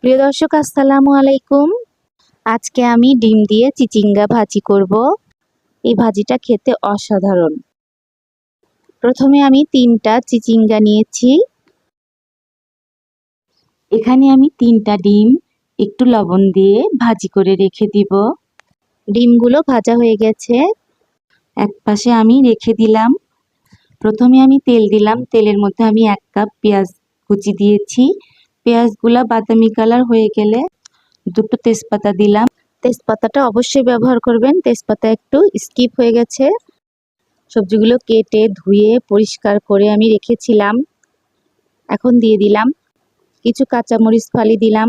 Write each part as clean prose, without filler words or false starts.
প্রিয় দর্শক, আসসালামু আলাইকুম। আজকে আমি ডিম দিয়ে চিচিঙ্গা ভাজি করব। এই ভাজিটা খেতে অসাধারণ। প্রথমে আমি 3টা চিচিঙ্গা নিয়েছি। এখানে আমি 3টা ডিম একটু লবণ দিয়ে ভাজি করে রেখে দিব। ডিমগুলো ভাজা হয়ে গেছে, এক পাশে আমি রেখে দিলাম। প্রথমে আমি তেল দিলাম, তেলের মধ্যে আমি 1 কাপ পেঁয়াজ কুচি দিয়েছি। পেঁয়াজগুলা বাদামি কালার হয়ে গেলে 2টো তেজপাতা দিলাম। তেজপাতাটা অবশ্যই ব্যবহার করবেন, তেজপাতা একটু স্কিপ হয়ে গেছে। সবজিগুলো কেটে ধুয়ে পরিষ্কার করে আমি রেখেছিলাম। এখন দিয়ে দিলাম কিছু কাঁচামরিচ ফালি দিলাম,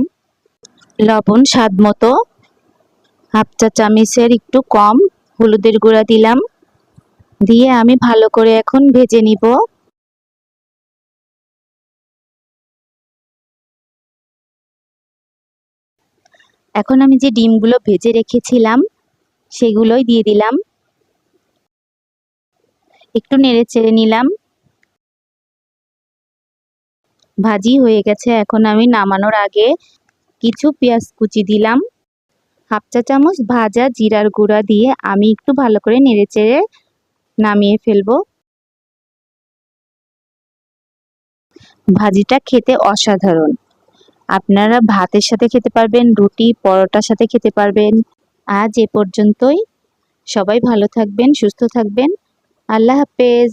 লবণ স্বাদ মতো, 1/2 চা চামচের একটু কম হলুদের গুঁড়া দিলাম। দিয়ে আমি ভালো করে এখন ভেজে নিব। এখন আমি যে ডিমগুলো ভেজে রেখেছিলাম সেগুলোই দিয়ে দিলাম, একটু নেড়ে চেড়ে নিলাম। ভাজি হয়ে গেছে। এখন আমি নামানোর আগে কিছু পেঁয়াজ কুচি দিলাম। 1/2 চা চামচ ভাজা জিরার গুঁড়া দিয়ে আমি একটু ভালো করে নেড়ে চেড়ে নামিয়ে ফেলবো। ভাজিটা খেতে অসাধারণ। আপনারা ভাতের সাথে খেতে পারবেন, রুটি পরোটার সাথে খেতে পারবেন। আজ এ পর্যন্তই। সবাই ভালো থাকবেন, সুস্থ থাকবেন। আল্লাহ হাফেজ।